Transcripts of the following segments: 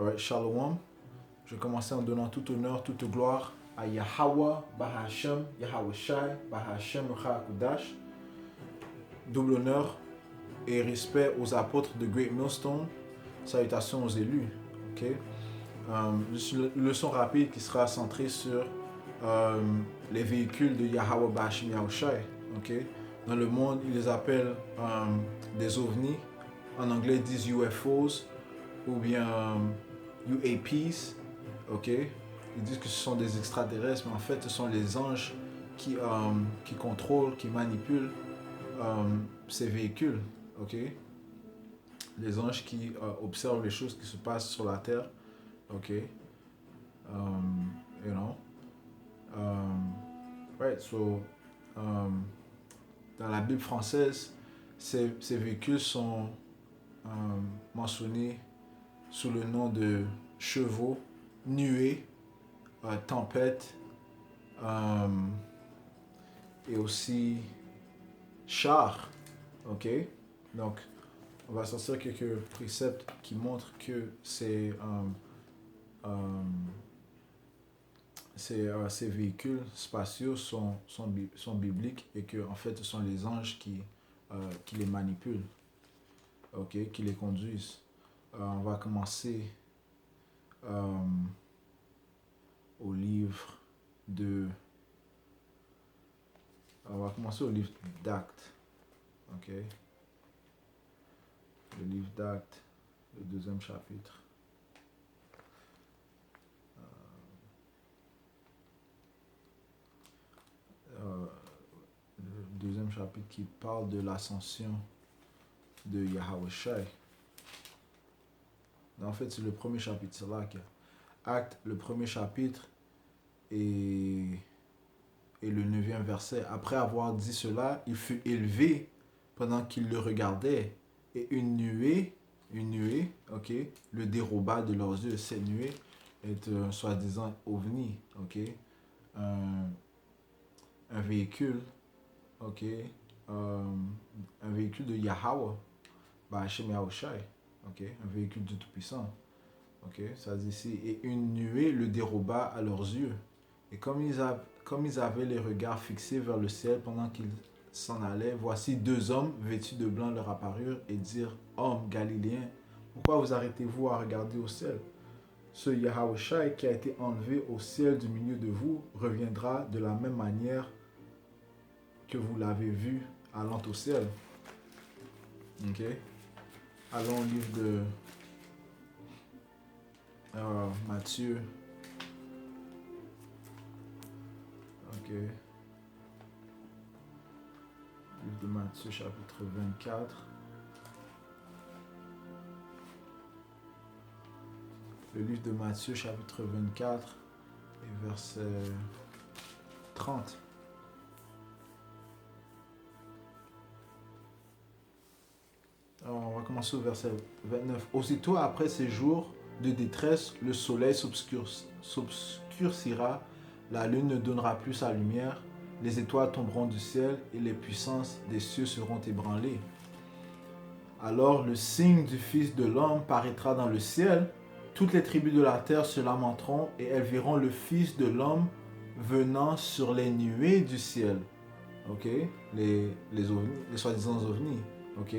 Alright, Shalom. Je vais commencer en donnant tout honneur, toute gloire à Yahweh, Bahashem, Yahweh Shai, Bahashem, Kudash. Double honneur et respect aux apôtres de Great Millstone. Salutations aux élus. Ok. Une leçon rapide qui sera centrée sur les véhicules de Yahweh, Bahashem, Yahweh Shai. Ok. Dans le monde, ils les appellent des ovnis. En anglais, ils disent UFOs ou bien UAPs. Ok. Ils disent que ce sont des extraterrestres, mais en fait, ce sont les anges qui contrôlent, qui manipulent ces véhicules. Ok. Les anges qui observent les choses qui se passent sur la terre. Ok. You know. Right. So, dans la Bible française, ces véhicules sont mentionnés sous le nom de chevaux, nuées, tempête et aussi chars. Ok. Donc, on va sortir quelques préceptes qui montrent que ces véhicules spatiaux sont bibliques et que en fait ce sont les anges qui les manipulent, ok, qui les conduisent. On va commencer au livre de... On va commencer au livre d'Actes, ok. Le livre d'Actes, le deuxième chapitre. Le deuxième chapitre qui parle de l'ascension de Yahweh Shai. En fait, c'est le premier chapitre, c'est là qu'il y a Actes, le premier chapitre et le 9e verset. Après avoir dit cela, il fut élevé pendant qu'il le regardait et une nuée, ok, le déroba de leurs yeux. Cette nuée est soi-disant ovni, ok, un véhicule, ok, un véhicule de Yahweh, Bahashem Yahweh Shai, ok, un véhicule du Tout-Puissant, ok, ça dit ici, et une nuée le déroba à leurs yeux. Et comme ils avaient les regards fixés vers le ciel pendant qu'ils s'en allaient, voici deux hommes vêtus de blanc leur apparurent et dirent: Hommes galiléens, pourquoi vous arrêtez-vous à regarder au ciel? Ce Yahweh Shai qui a été enlevé au ciel du milieu de vous reviendra de la même manière que vous l'avez vu allant au ciel. Ok. Allons au livre de Matthieu. Ok. Livre de Matthieu chapitre 24. Le livre de Matthieu chapitre 24 et verset 30. Alors, on va commencer au verset 29. Aussitôt après ces jours de détresse, le soleil s'obscurcira, la lune ne donnera plus sa lumière, les étoiles tomberont du ciel et les puissances des cieux seront ébranlées. Alors le signe du Fils de l'homme paraîtra dans le ciel, toutes les tribus de la terre se lamenteront et elles verront le Fils de l'homme venant sur les nuées du ciel. Ok, les soi-disant ovnis, ok,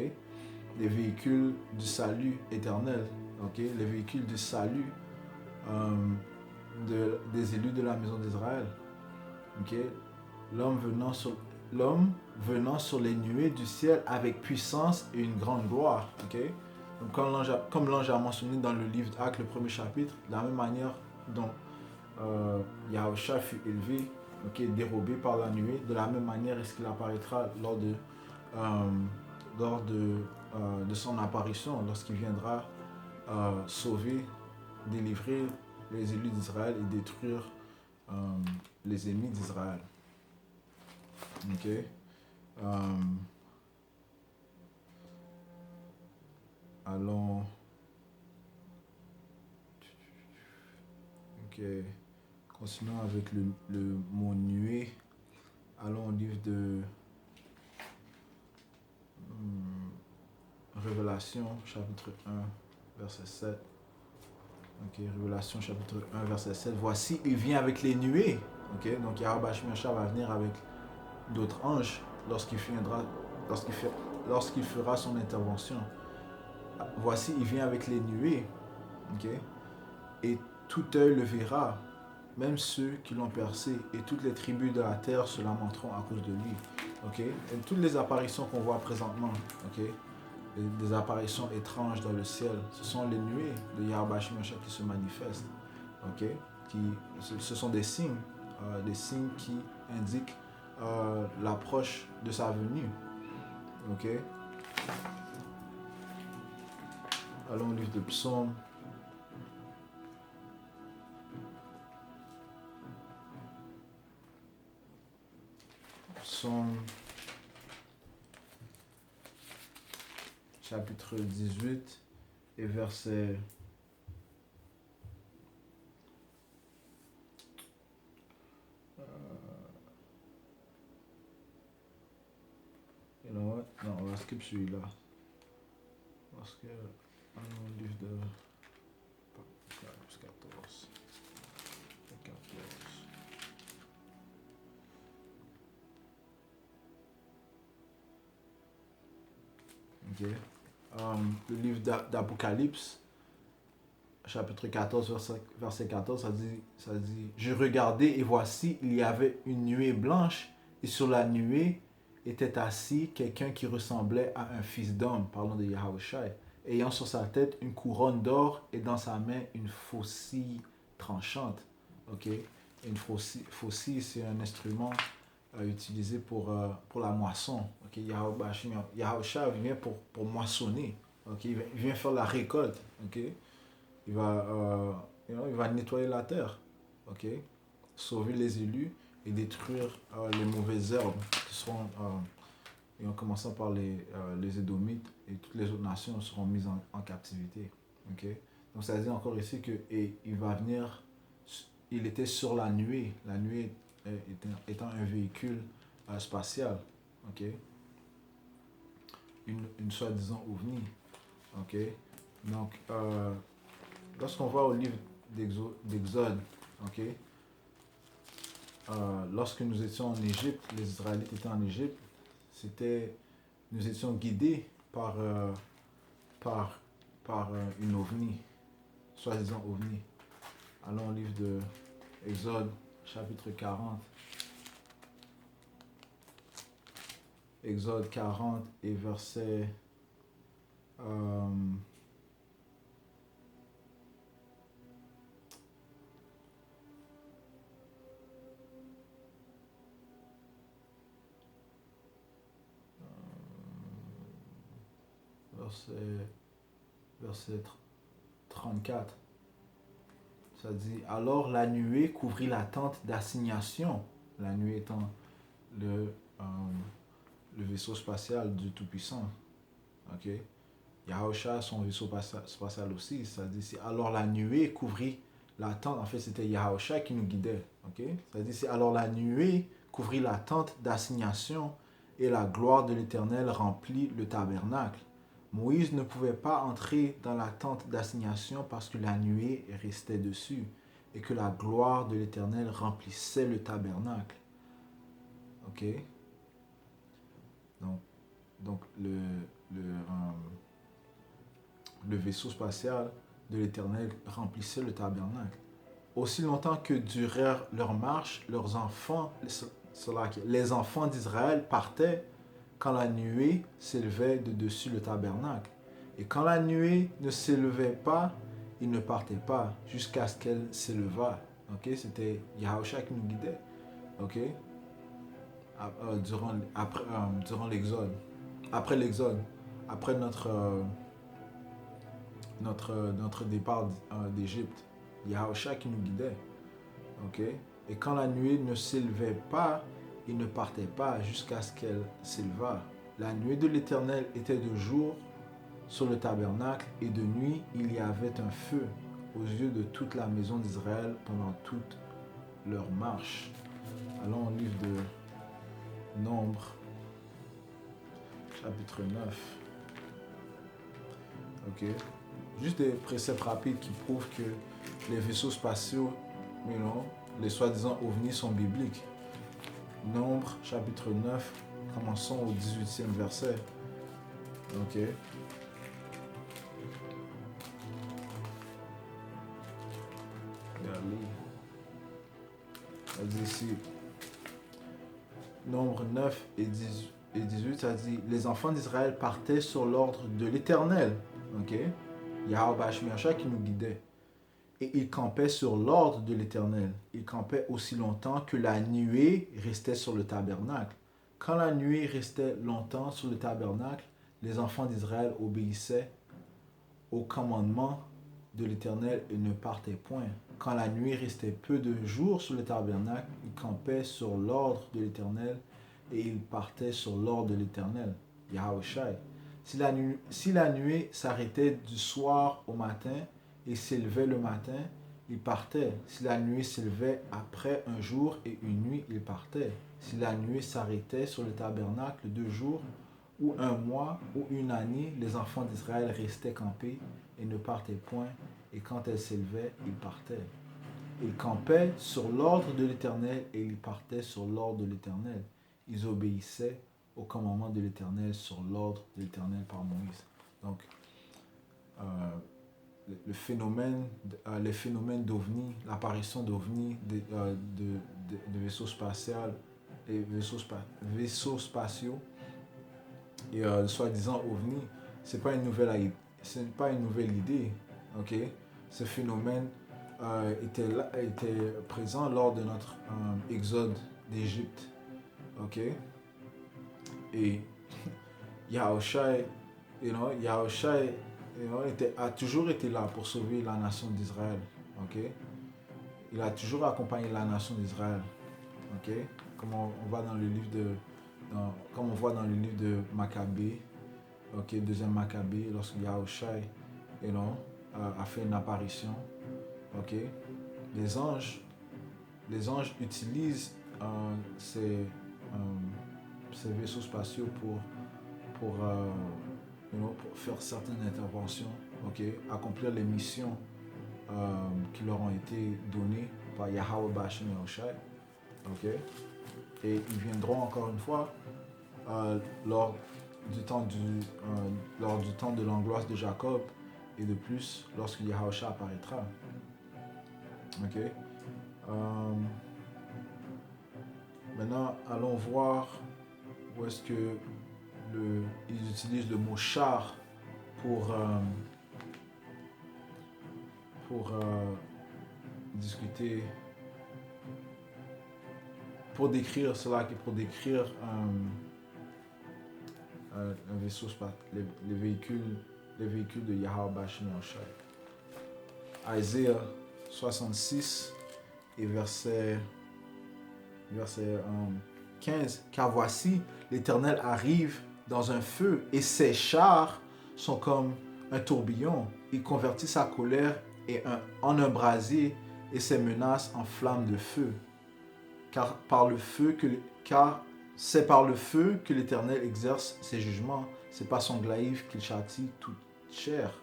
les véhicules du salut éternel, ok, les véhicules du salut des élus de la maison d'Israël, ok, l'homme venant sur les nuées du ciel avec puissance et une grande gloire, ok. Donc, comme l'ange a mentionné dans le livre d'Actes, le premier chapitre, de la même manière dont Yahushua fut élevé, ok, dérobé par la nuée, de la même manière est-ce qu'il apparaîtra lors de son apparition, lorsqu'il viendra sauver, délivrer les élus d'Israël et détruire les ennemis d'Israël. Ok. Allons. Ok. Continuons avec le mot nuée. Allons au livre de Révélation, chapitre 1, verset 7. Ok, Révélation chapitre 1, verset 7. Voici, il vient avec les nuées. Ok, donc Yahweh Bashmiachah va venir avec d'autres anges lorsqu'il lorsqu'il fera son intervention. Voici, il vient avec les nuées. Ok, et tout œil le verra, même ceux qui l'ont percé, et toutes les tribus de la terre se lamenteront à cause de lui. Ok, et toutes les apparitions qu'on voit présentement, ok, des apparitions étranges dans le ciel, ce sont les nuées de Yahweh Shemashah qui se manifestent. Ok, ce sont des signes qui indiquent l'approche de sa venue. Ok, allons au livre de Psaume. Psaume chapitre 18 et verset non, on va skip celui-là. Parce que un livre de 14. Ok. Le livre d'Apocalypse, chapitre 14, verset 14, ça dit, je regardais et voici, il y avait une nuée blanche et sur la nuée était assis quelqu'un qui ressemblait à un fils d'homme, parlant de Yahushua, ayant sur sa tête une couronne d'or et dans sa main une faucille tranchante. Ok, une faucille, c'est un instrument utilisé pour la moisson. Ok, Yahushua vient pour moissonner. Ok, il vient faire la récolte. Ok, il va nettoyer la terre. Ok, sauver les élus et détruire les mauvaises herbes qui seront, et en commençant par les Édomites et toutes les autres nations seront mises en captivité. Okay? Donc ça dit encore ici que il va venir, il était sur la nuée étant un véhicule spatial. Okay? Une soi-disant ovni. Okay? Donc lorsqu'on va au livre d'Exode, okay? Lorsque nous étions en Égypte, les Israélites étaient en Égypte, nous étions guidés par une ovni, soi-disant ovni. Allons au livre de Exode, chapitre 40. Exode 40 et verset verset 34. Ça dit, alors la nuée couvrit la tente d'assignation. La nuée étant le vaisseau spatial du Tout-Puissant. Ok? Yahushua, son vaisseau spatial aussi. Ça dit, alors la nuée couvrit la tente. En fait, c'était Yahushua qui nous guidait. Ok? Ça dit, alors la nuée couvrit la tente d'assignation et la gloire de l'Éternel remplit le tabernacle. Moïse ne pouvait pas entrer dans la tente d'assignation parce que la nuée restait dessus et que la gloire de l'Éternel remplissait le tabernacle. Ok? Donc le vaisseau spatial de l'Éternel remplissait le tabernacle. Aussi longtemps que durèrent leur marche, les enfants d'Israël partaient quand la nuée s'élevait de dessus le tabernacle. Et quand la nuée ne s'élevait pas, ils ne partaient pas jusqu'à ce qu'elle s'élevât. Okay? C'était Yahushua qui nous guidait. Okay? Durant l'exode. Après l'exode. Après notre départ d'Égypte. Yahushua qui nous guidait. Okay? Et quand la nuée ne s'élevait pas, il ne partait pas jusqu'à ce qu'elle s'élevât. La nuée de l'Éternel était de jour sur le tabernacle et de nuit il y avait un feu aux yeux de toute la maison d'Israël pendant toute leur marche. Allons au livre de Nombre, chapitre 9. Ok. juste des préceptes rapides qui prouvent que les vaisseaux spatiaux, les soi-disant ovnis sont bibliques. Nombre, chapitre 9, commençons au 18e verset. Ok. Regardez. Ça dit ici, Nombre 9 et 18, ça dit, les enfants d'Israël partaient sur l'ordre de l'Éternel. Ok. Yahweh Bashmiacha qui nous guidait. Et ils campaient sur l'ordre de l'Éternel. Ils campaient aussi longtemps que la nuée restait sur le tabernacle. Quand la nuée restait longtemps sur le tabernacle, les enfants d'Israël obéissaient au commandement de l'Éternel et ne partaient point. Quand la nuée restait peu de jours sur le tabernacle, ils campaient sur l'ordre de l'Éternel et ils partaient sur l'ordre de l'Éternel, Yahweh Shai. Si la nuée s'arrêtait du soir au matin et s'élevait le matin, ils partaient. Si la nuée s'élevait après un jour et une nuit, ils partaient. Si la nuée s'arrêtait sur le tabernacle 2 jours, ou un mois, ou une année, les enfants d'Israël restaient campés et ne partaient point, et quand elle s'élevait, ils partaient. Ils campaient sur l'ordre de l'Éternel et ils partaient sur l'ordre de l'Éternel. Ils obéissaient au commandement de l'Éternel sur l'ordre de l'Éternel par Moïse. Donc, les phénomènes d'OVNI, l'apparition d'OVNI, de vaisseaux spatiaux, et vaisseaux spatiaux, et soi-disant OVNI, c'est pas une nouvelle idée, ok? Ce phénomène était présent lors de notre exode d'Égypte, ok? Et Yahushua, a toujours été là pour sauver la nation d'Israël, ok? Il a toujours accompagné la nation d'Israël, ok? Comme on voit dans le livre de Maccabée, ok, deuxième Maccabée, lorsque Yahushua, a fait une apparition, ok? Les anges utilisent ces vaisseaux spatiaux pour faire certaines interventions, ok, accomplir les missions qui leur ont été données par Yahweh Bashim Yahushai, ok, et ils viendront encore une fois lors du temps de l'angoisse de Jacob et de plus lorsque Yahushua apparaîtra, ok. Maintenant, allons voir où est-ce que ils utilisent le mot char pour discuter, pour décrire cela, pour décrire un vaisseau spatial, les véhicules de Yahweh Bashim Yahushai. Isaïe 66 et verset 15. Car voici, l'Éternel arrive dans un feu et ses chars sont comme un tourbillon. Il convertit sa colère en un brasier et ses menaces en flammes de feu. Car c'est par le feu que l'Éternel exerce ses jugements. C'est par son glaive qu'il châtie toute chair.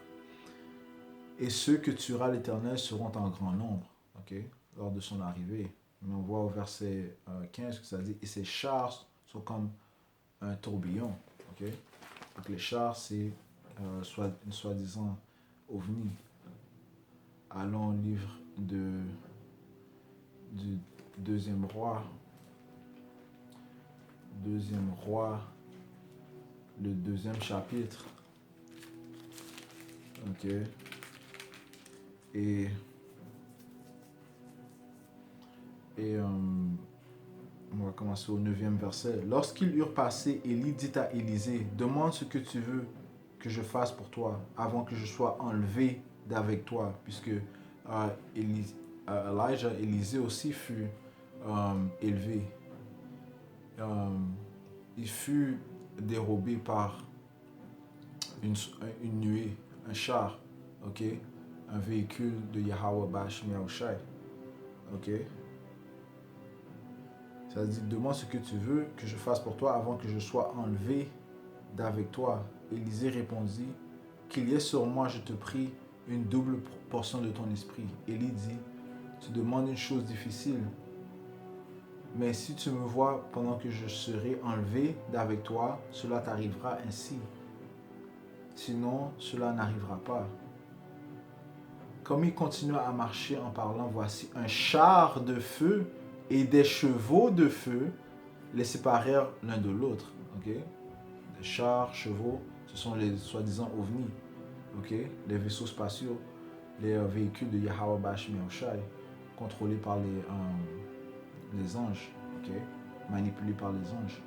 Et ceux que tuera l'Éternel seront en grand nombre, okay, lors de son arrivée. Mais on voit au verset 15 que ça dit « Et ses chars sont comme un tourbillon. » Okay? Donc les chars, c'est une soi-disant ovni. Allons au livre du deuxième roi. Deuxième roi, le 2e chapitre. Ok. Et on va commencer au 9e verset. Lorsqu'ils eurent passé, Élie dit à Élisée, demande ce que tu veux que je fasse pour toi, avant que je sois enlevé d'avec toi, puisque Elijah, Élisée aussi fut élevé. Il fut dérobé par une nuée, un char, ok, un véhicule de Yahweh Bashim Yahushai, ok. Ça dit, demande ce que tu veux que je fasse pour toi avant que je sois enlevé d'avec toi. Élisée répondit, qu'il y ait sur moi, je te prie, une double portion de ton esprit. Élie dit, tu demandes une chose difficile, mais si tu me vois pendant que je serai enlevé d'avec toi, cela t'arrivera ainsi. Sinon, cela n'arrivera pas. Comme il continua à marcher en parlant, voici un char de feu et des chevaux de feu les séparèrent l'un de l'autre. Okay? Les chars, chevaux, ce sont les soi-disant ovnis. Okay? Les vaisseaux spatiaux, les véhicules de Yahweh Bashmi Oshai, contrôlés par les anges, okay? Manipulés par les anges.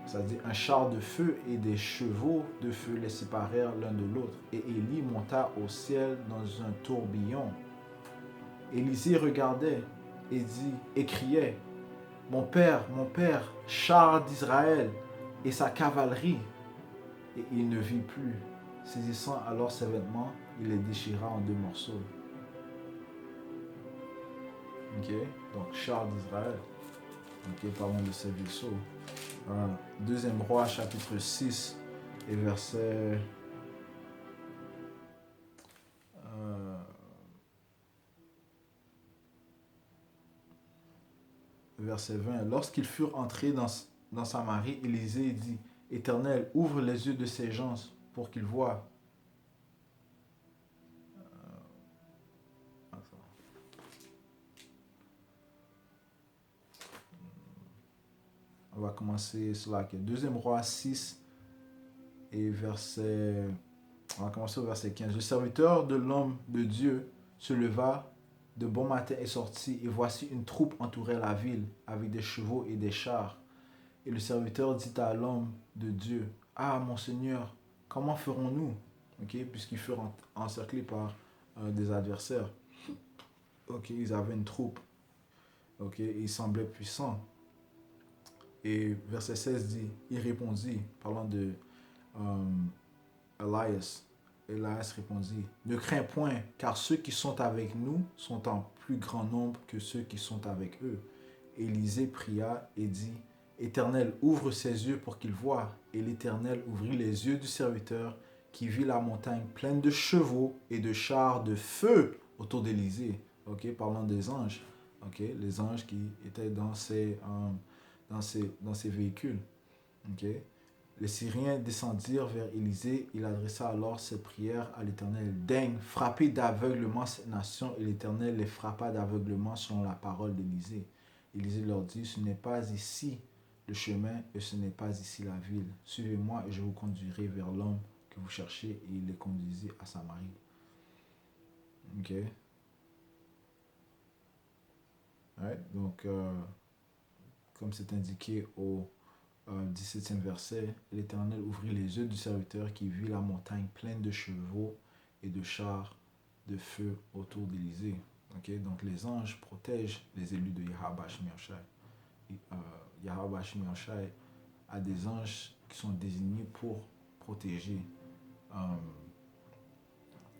Ça dit un char de feu et des chevaux de feu les séparèrent l'un de l'autre. Et Élie monta au ciel dans un tourbillon. Élisée regardait et criait, mon père, char d'Israël et sa cavalerie. Et il ne vit plus. Saisissant alors ses vêtements, il les déchira en 2 morceaux. Ok, donc char d'Israël. Ok, parlons de ces vaisseaux. Deuxième roi, chapitre 6 et verset 20. Lorsqu'ils furent entrés dans Samarie, Élisée dit, Éternel, ouvre les yeux de ces gens pour qu'ils voient. On va commencer cela. Deuxième roi 6 et verset... On va commencer au verset 15. Le serviteur de l'homme de Dieu se leva de bon matin et sortit, et voici une troupe entourait la ville avec des chevaux et des chars. Et le serviteur dit à l'homme de Dieu, ah mon Seigneur, comment ferons-nous? Okay? Puisqu'ils furent encerclés par des adversaires. Okay? Ils avaient une troupe. Okay? Ils semblaient puissants. Et verset 16 dit, il répondit, parlant de Elias. Elias répondit, ne crains point, car ceux qui sont avec nous sont en plus grand nombre que ceux qui sont avec eux. Élisée pria et dit, Éternel, ouvre ses yeux pour qu'il voie. Et l'Éternel ouvrit les yeux du serviteur qui vit la montagne pleine de chevaux et de chars de feu autour d'Élisée. Okay? Parlant des anges. Okay? Les anges qui étaient dans ces véhicules. Okay? Les Syriens descendirent vers Élisée. Il adressa alors cette prière à l'Éternel. Daigne frapper d'aveuglement cette nation, et l'Éternel les frappa d'aveuglement selon la parole d'Élisée. Élisée leur dit, ce n'est pas ici le chemin et ce n'est pas ici la ville. Suivez-moi et je vous conduirai vers l'homme que vous cherchez. Et il les conduisit à Samarie. Ok. Ouais, donc, comme c'est indiqué au 17e verset, l'Éternel ouvrit les yeux du serviteur qui vit la montagne pleine de chevaux et de chars de feu autour d'Élisée. Okay? Donc les anges protègent les élus de Yahweh Bashmi Oshai. Yahweh Bashmi Oshai a des anges qui sont désignés pour protéger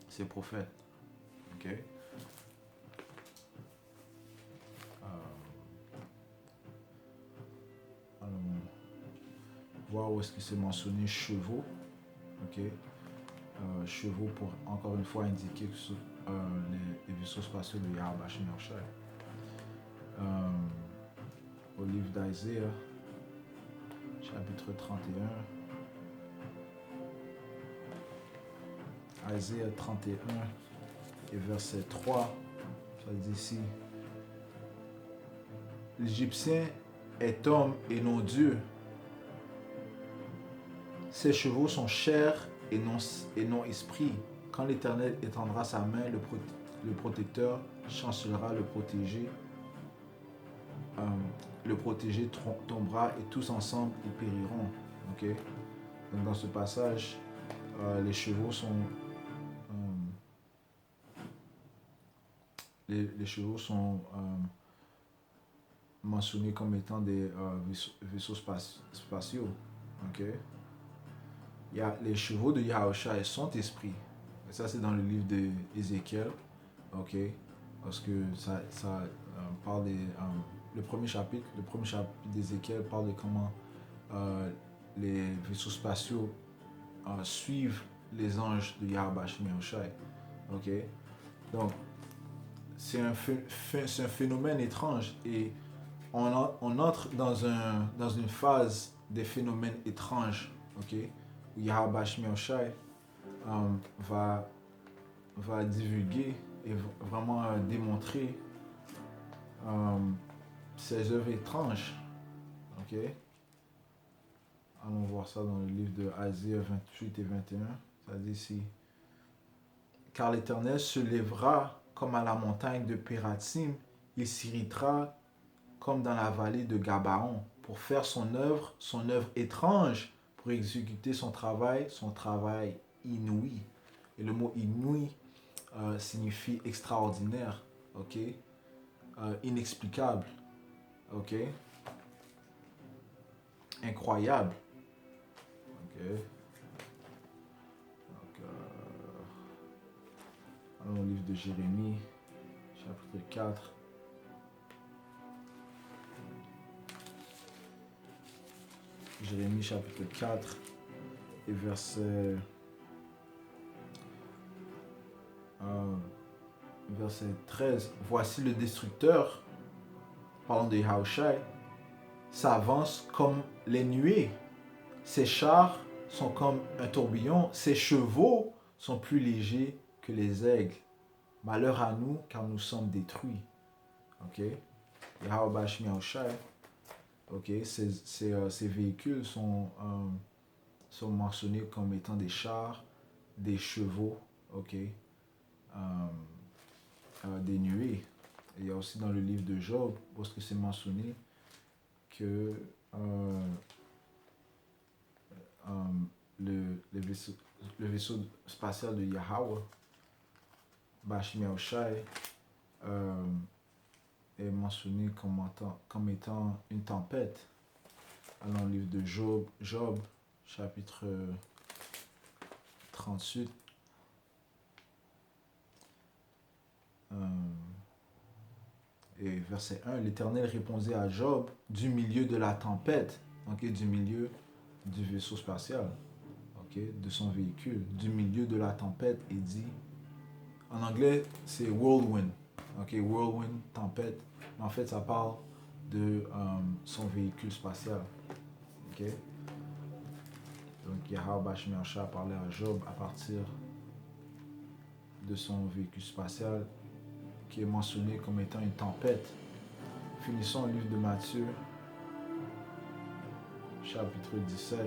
ses prophètes. Okay? Voir où est-ce que c'est mentionné chevaux. Okay? Chevaux pour encore une fois indiquer que ce, les vaisseaux spatiaux de Yahweh Bashmi Oshai. Au livre d'Isaiah, chapitre 31. Isaiah 31 et verset 3, ça dit ici, l'Égyptien est homme et non Dieu. Ses chevaux sont chair et non esprit. Quand l'Éternel étendra sa main, le protecteur chancellera le protégé. Le protégé tombera et tous ensemble ils périront. Okay? Donc dans ce passage, les chevaux sont les chevaux sont mentionnés comme étant des vaisseaux spatiaux. Okay? Il y a les chevaux de Yahushua sont esprits. Et ça, c'est dans le livre d'Ézéchiel. Okay? Parce que ça parle des... le premier chapitre d'Ézéchiel parle de comment les vaisseaux spatiaux suivent les anges de Yahweh Bashmi Oshai. Ok? Donc, c'est un phénomène étrange et on entre dans une phase des phénomènes étranges, ok? Où Yahweh Shemel Shai va, va divulguer et vraiment démontrer ses œuvres étranges, ok? Allons voir ça dans le livre de Isaïe 28 et 21. Ça dit ici: car l'Éternel se lèvera comme à la montagne de Pératim, il s'irritera comme dans la vallée de Gabaon, pour faire son œuvre étrange, pour exécuter son travail inouï. Et le mot inouï signifie extraordinaire, ok? Inexplicable, ok? Incroyable, ok? Donc, allons au livre de Jérémie, chapitre 4. Jérémie chapitre 4 et verset 13. Voici le destructeur, parlant de Yahushai, s'avance comme les nuées. Ses chars sont comme un tourbillon, ses chevaux sont plus légers que les aigles. Malheur à nous, car nous sommes détruits. Ok? Yahweh Yahushai. Ok? Ces véhicules sont mentionnés comme étant des chars, des chevaux, ok? Des nuées. Et il y a aussi dans le livre de Job, parce que c'est mentionné que le vaisseau spatial de Yahweh, Bashim Yahushai, est mentionné comme étant une tempête. Dans le livre de Job, chapitre 38. Et verset 1, l'Éternel répondit à Job du milieu de la tempête, okay, du milieu du vaisseau spatial, okay, de son véhicule, du milieu de la tempête, et dit, en anglais c'est whirlwind, okay, whirlwind, tempête, mais en fait ça parle de son véhicule spatial. Okay. Donc Yahweh Bashim Yahushai parlait à Job à partir de son véhicule spatial qui est mentionné comme étant une tempête. Finissons le livre de Matthieu, chapitre 17.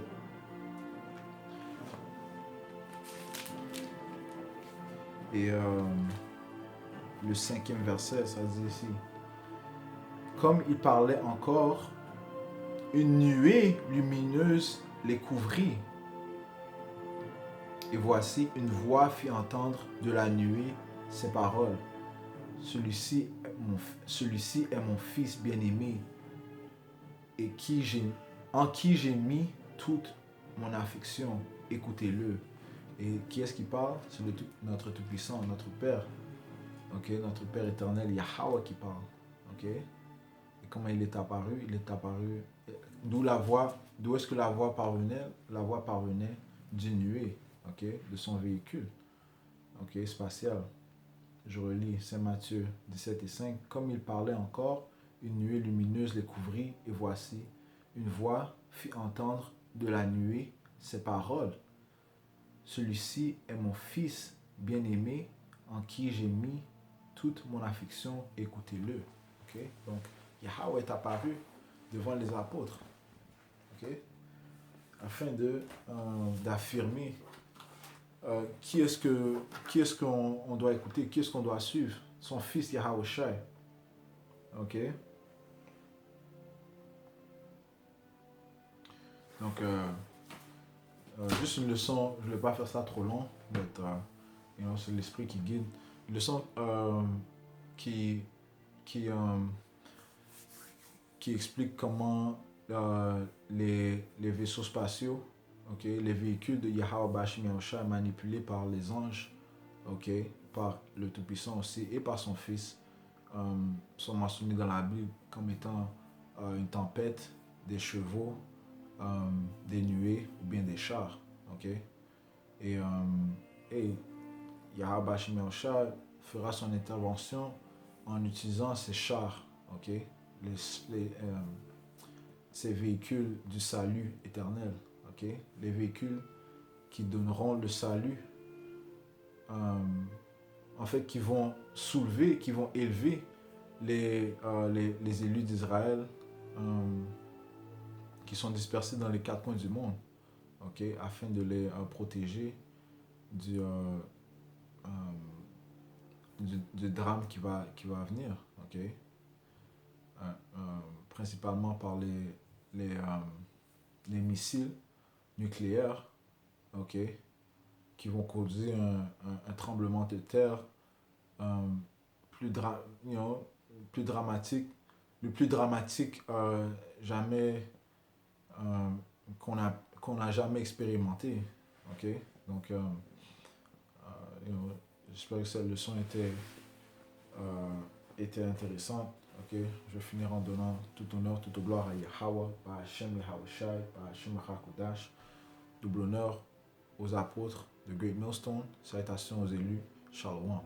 Et le 5e verset, ça dit ici: comme il parlait encore, une nuée lumineuse les couvrit. Et voici, une voix fit entendre de la nuée ces paroles: celui-ci est mon fils bien-aimé, et en qui j'ai mis toute mon affection. Écoutez-le. Et qui est-ce qui parle? C'est notre Tout-Puissant, notre Père. Okay? Notre Père éternel, Yahweh qui parle. Okay? Et comment il est apparu? Il est apparu. D'où est-ce que la voix parvenait? La voix parvenait d'une nuée, okay? De son véhicule, okay? Spatial. Je relis Saint Matthieu 17 et 5. Comme il parlait encore, une nuée lumineuse les couvrit, et voici, une voix fit entendre de la nuée ces paroles: celui-ci est mon fils bien-aimé, en qui j'ai mis toute mon affection, écoutez-le. Okay? Donc, Yahweh est apparu devant les apôtres, okay? Afin d'affirmer qui est-ce qu'on doit écouter, qui est-ce qu'on doit suivre. Son fils Yahweh Shai. Ok? Donc, juste une leçon, je ne vais pas faire ça trop long, mais c'est l'esprit qui guide. Une leçon qui explique comment les vaisseaux spatiaux, okay, les véhicules de Yahweh Bashim Yahushai manipulés par les anges, okay, par le Tout-Puissant aussi et par son Fils, sont mentionnés dans la Bible comme étant une tempête, des chevaux, des nuées ou bien des chars. Okay? Et Yahweh Hashem Yahushua fera son intervention en utilisant ses chars, ok, ces véhicules du salut éternel, ok, les véhicules qui donneront le salut, en fait, qui vont soulever, qui vont élever les élus d'Israël qui sont dispersés dans les quatre coins du monde, ok, afin de les protéger du, du drame qui va venir, ok, principalement par les missiles nucléaires, ok, qui vont causer un tremblement de terre plus, plus dramatique, le plus dramatique jamais qu'on a jamais expérimenté, ok. Donc j'espère que cette leçon était intéressante. Ok, je vais finir en donnant tout honneur, toute gloire à Yahweh, par Hashem Yahushai, par Hashem Hakodash. Double honneur aux apôtres de Great Millstone. Salutations aux élus. Shalom.